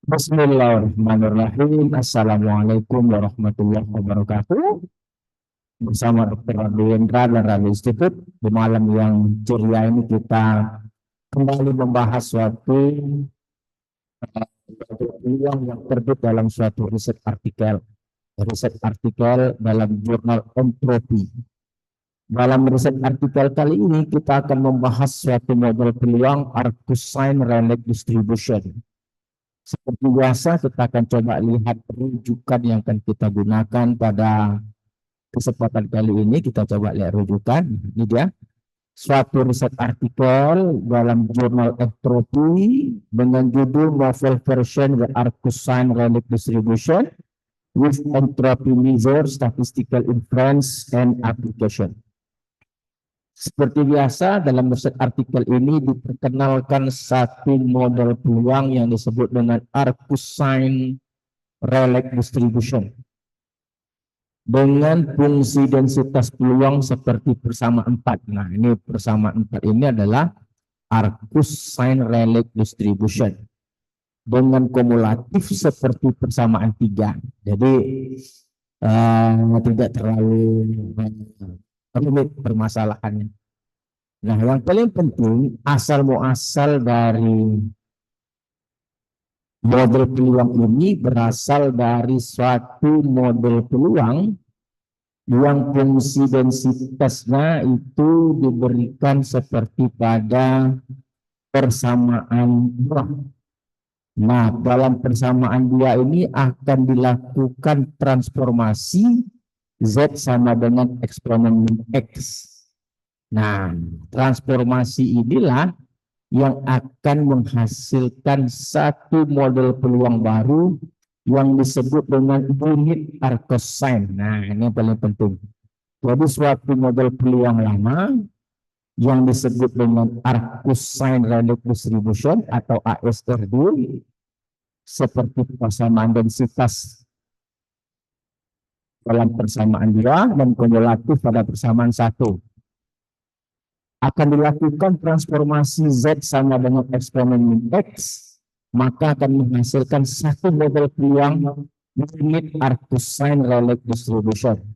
Bismillahirrahmanirrahim. Assalamualaikum warahmatullahi wabarakatuh. Bersama Dr. Radli Wendra dan Radli Institute, di malam yang ceria ini kita kembali membahas suatu peluang yang terbit dalam suatu riset artikel dalam jurnal Entropi. Dalam riset artikel kali ini kita akan membahas suatu model peluang Arcusine Rayleigh Distribution. Seperti biasa, kita akan coba lihat rujukan yang akan kita gunakan pada kesempatan kali ini. Kita coba lihat rujukan. Ini dia. Suatu riset artikel dalam jurnal Entropy dengan judul Novel Version the Arcusine Rayleigh Distribution with Entropy Measure Statistical Inference and Application. Seperti biasa, dalam riset artikel ini diperkenalkan satu model peluang yang disebut dengan Arcusine Rayleigh Distribution dengan fungsi densitas peluang seperti persamaan 4. Nah, ini persamaan 4 ini adalah Arcusine Rayleigh Distribution dengan kumulatif seperti persamaan 3. Jadi tidak terlalu rumit permasalahannya. Nah, yang paling penting asal muasal dari model peluang ini berasal dari suatu model peluang yang fungsi densitasnya itu diberikan seperti pada persamaan 2. Nah, dalam persamaan 2 ini akan dilakukan transformasi Z sama dengan eksponen X. Nah, transformasi inilah yang akan menghasilkan satu model peluang baru yang disebut dengan unit Arcusine. Nah, ini yang paling penting. Jadi suatu model peluang lama yang disebut dengan Arcusine Rayleigh Distribution atau ASRD seperti persamaan densitas dalam persamaan 2 dan kumulatif pada persamaan 1. Akan dilakukan transformasi Z sama dengan eksponen X, maka akan menghasilkan satu model peluang unit Arcusine Rayleigh Distribution.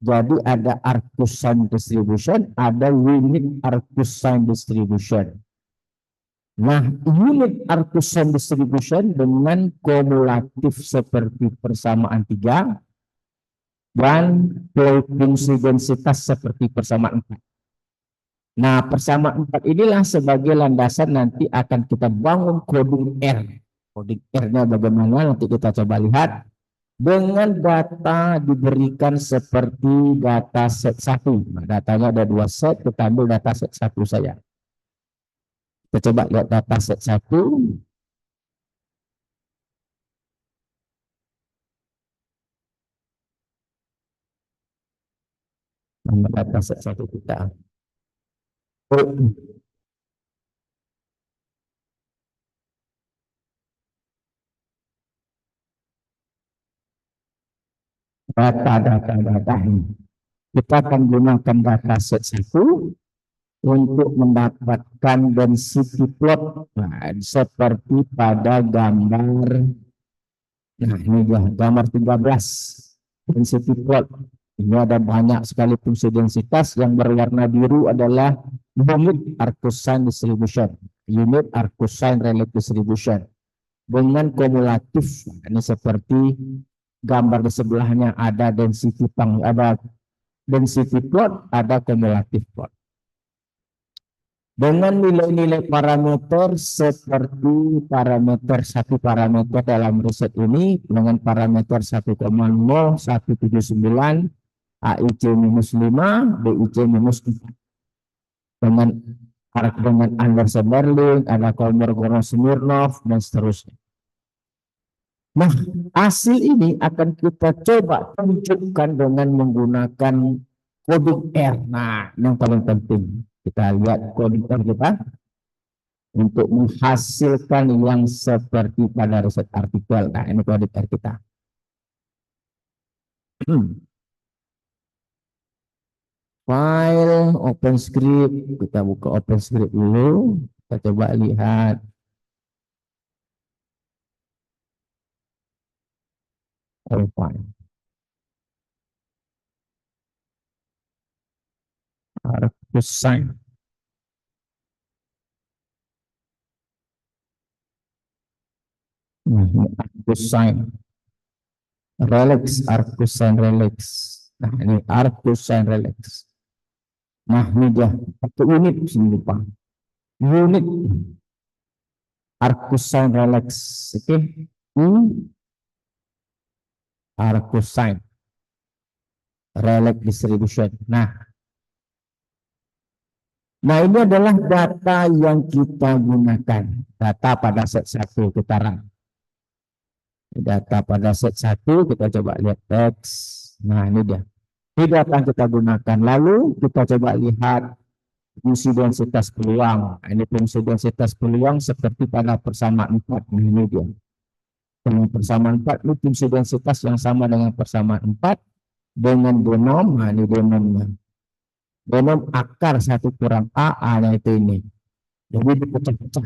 Jadi ada Arcusine Distribution, ada unit Arcusine Distribution. Nah, unit Arcusine Distribution dengan kumulatif seperti persamaan 3 dan fungsi densitas seperti persamaan 4. Nah, persamaan 4 inilah sebagai landasan nanti akan kita bangun coding R. Coding R-nya bagaimana nanti kita coba lihat. Dengan data diberikan seperti data set 1. Nah, datanya ada 2 set, kita ambil data set 1 saja. Kita coba lihat data set 1. Nama data set 1 kita. Data ini. Kita akan gunakan data set 1 untuk mendapatkan density plot. Nah, seperti pada gambar. Nah, ini dia gambar 13. Density plot. Ini ada banyak sekali fungsi densitas. Yang berwarna biru adalah unit Arcusine Distribution. Unit Arcusine Rayleigh Distribution. Dengan kumulatif. Ini seperti gambar di sebelahnya ada density plot, ada kumulatif plot. Dengan nilai-nilai parameter seperti satu parameter dalam riset ini dengan parameter 1,0179, AIC minus 5, BIC minus 4. Dengan Anderson-Berling, ada Kolmogorov-Smirnov, dan seterusnya. Nah, hasil ini akan kita coba tunjukkan dengan menggunakan coding R. Nah, yang paling penting. Kita lihat coding R kita untuk menghasilkan yang seperti pada riset artikel. Nah, ini coding R kita. File, OpenScript. Kita buka OpenScript dulu. Kita coba lihat. Alpine. Arcus sign. Arcus sign. Relax, Arcus sign relax. Nah, ini Arcus sign relax. Nah, ini dia satu unit sini lupa. Unit Arcus sign relax. Oke. Arcus sign relax distribution. Nah, ini adalah data yang kita gunakan. Data pada set 1 kita run. Data pada set 1 kita coba lihat teks. Nah, ini dia. Ini data yang kita gunakan. Lalu kita coba lihat fungsi densitas peluang. Ini fungsi densitas peluang seperti pada persamaan 4. Nah, ini dia. Dengan persamaan 4 ini fungsi densitas yang sama dengan persamaan 4 dengan denom. Nah, ini denomnya. Denom akar 1 kurang A-nya itu ini. Jadi dipecah-pecah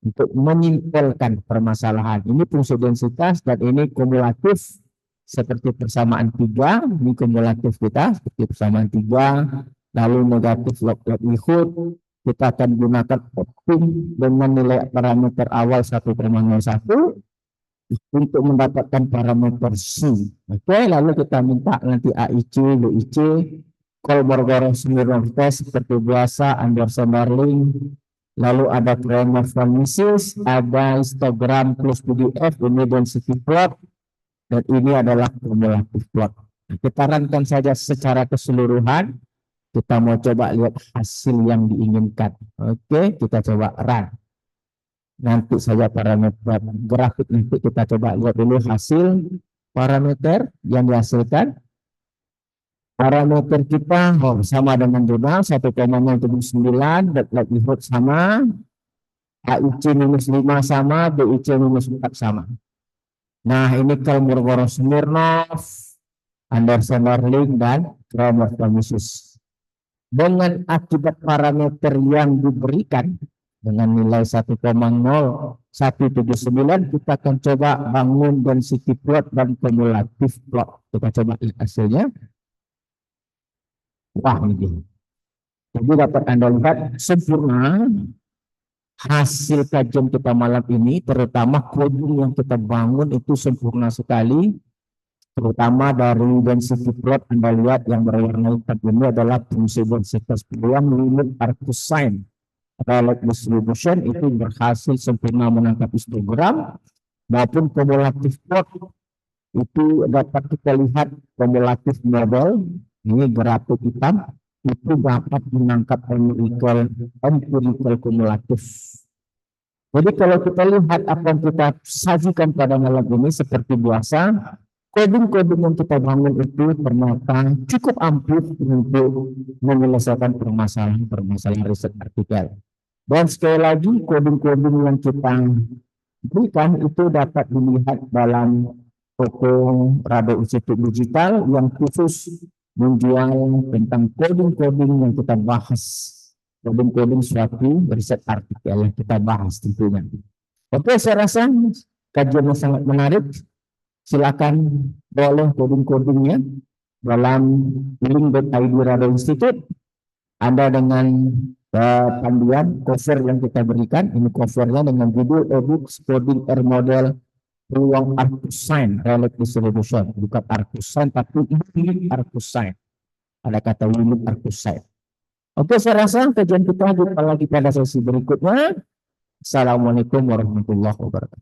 untuk menyimpulkan permasalahan. Ini fungsi densitas dan ini kumulatif seperti persamaan 3. Ini kumulatif kita seperti persamaan 3. Lalu negatif log likelihood kita akan gunakan optim dengan nilai parameter awal 1,01 untuk mendapatkan parameter C. Oke, lalu kita minta nanti AIC, BIC, Kolmogorov-Smirnov test seperti biasa, Anderson-Darling. Lalu ada Kramer von Mises, ada histogram plus PDF, ini density plot, dan ini adalah kumulatif plot. Kita runkan saja secara keseluruhan. Kita mau coba lihat hasil yang diinginkan. Oke, kita coba run. Nanti saja parameter grafik, nanti kita coba lihat dulu hasil parameter yang dihasilkan. Parameter kita sama dengan jurnal 1,079, dan likelihood sama, AIC minus 5 sama, BIC minus 4 sama. Nah, ini Kolmogorov-Smirnov, Anderson-Darling, dan Kramer-Mises. Dengan akibat parameter yang diberikan dengan nilai 1,0179, kita akan coba bangun density plot dan kumulatif plot. Kita coba lihat hasilnya. Wah, ini. Jadi dapat Anda lihat sempurna hasil kajian kita malam ini, terutama coding yang kita bangun itu sempurna sekali. Terutama dari density plot, Anda lihat yang berwarna hitam ini adalah fungsi densitas peluang limit Arcus sign relax distribution itu berhasil sempurna menangkap histogram, maupun kumulatif plot itu dapat kita lihat kumulatif model. Ini grafik hitam itu dapat menangkap empirical kumulatif. Jadi kalau kita lihat apa yang kita sajikan pada malam ini seperti biasa, coding-coding yang kita bangun itu ternyata cukup ampuh untuk menyelesaikan permasalahan riset artikel. Dan sekali lagi coding-coding yang kita berikan itu dapat dilihat dalam toko Rado Institut Digital yang khusus menjual tentang coding-coding yang kita bahas, coding-coding suatu riset artikel yang kita bahas tentunya. Oke, saya rasa kajian yang sangat menarik. Silakan boleh coding-codingnya dalam link.id Rado Institute. Anda dengan panduan cover yang kita berikan, ini covernya dengan judul e-book Coding R Model Peluang Arcus sign relax distribution, bukan Arcus sign tapi unit Arcus sign. Ada kata unit Arcus sign. Oke, saya rasa kajian kita jumpa lagi pada sesi berikutnya. Assalamualaikum warahmatullahi wabarakatuh.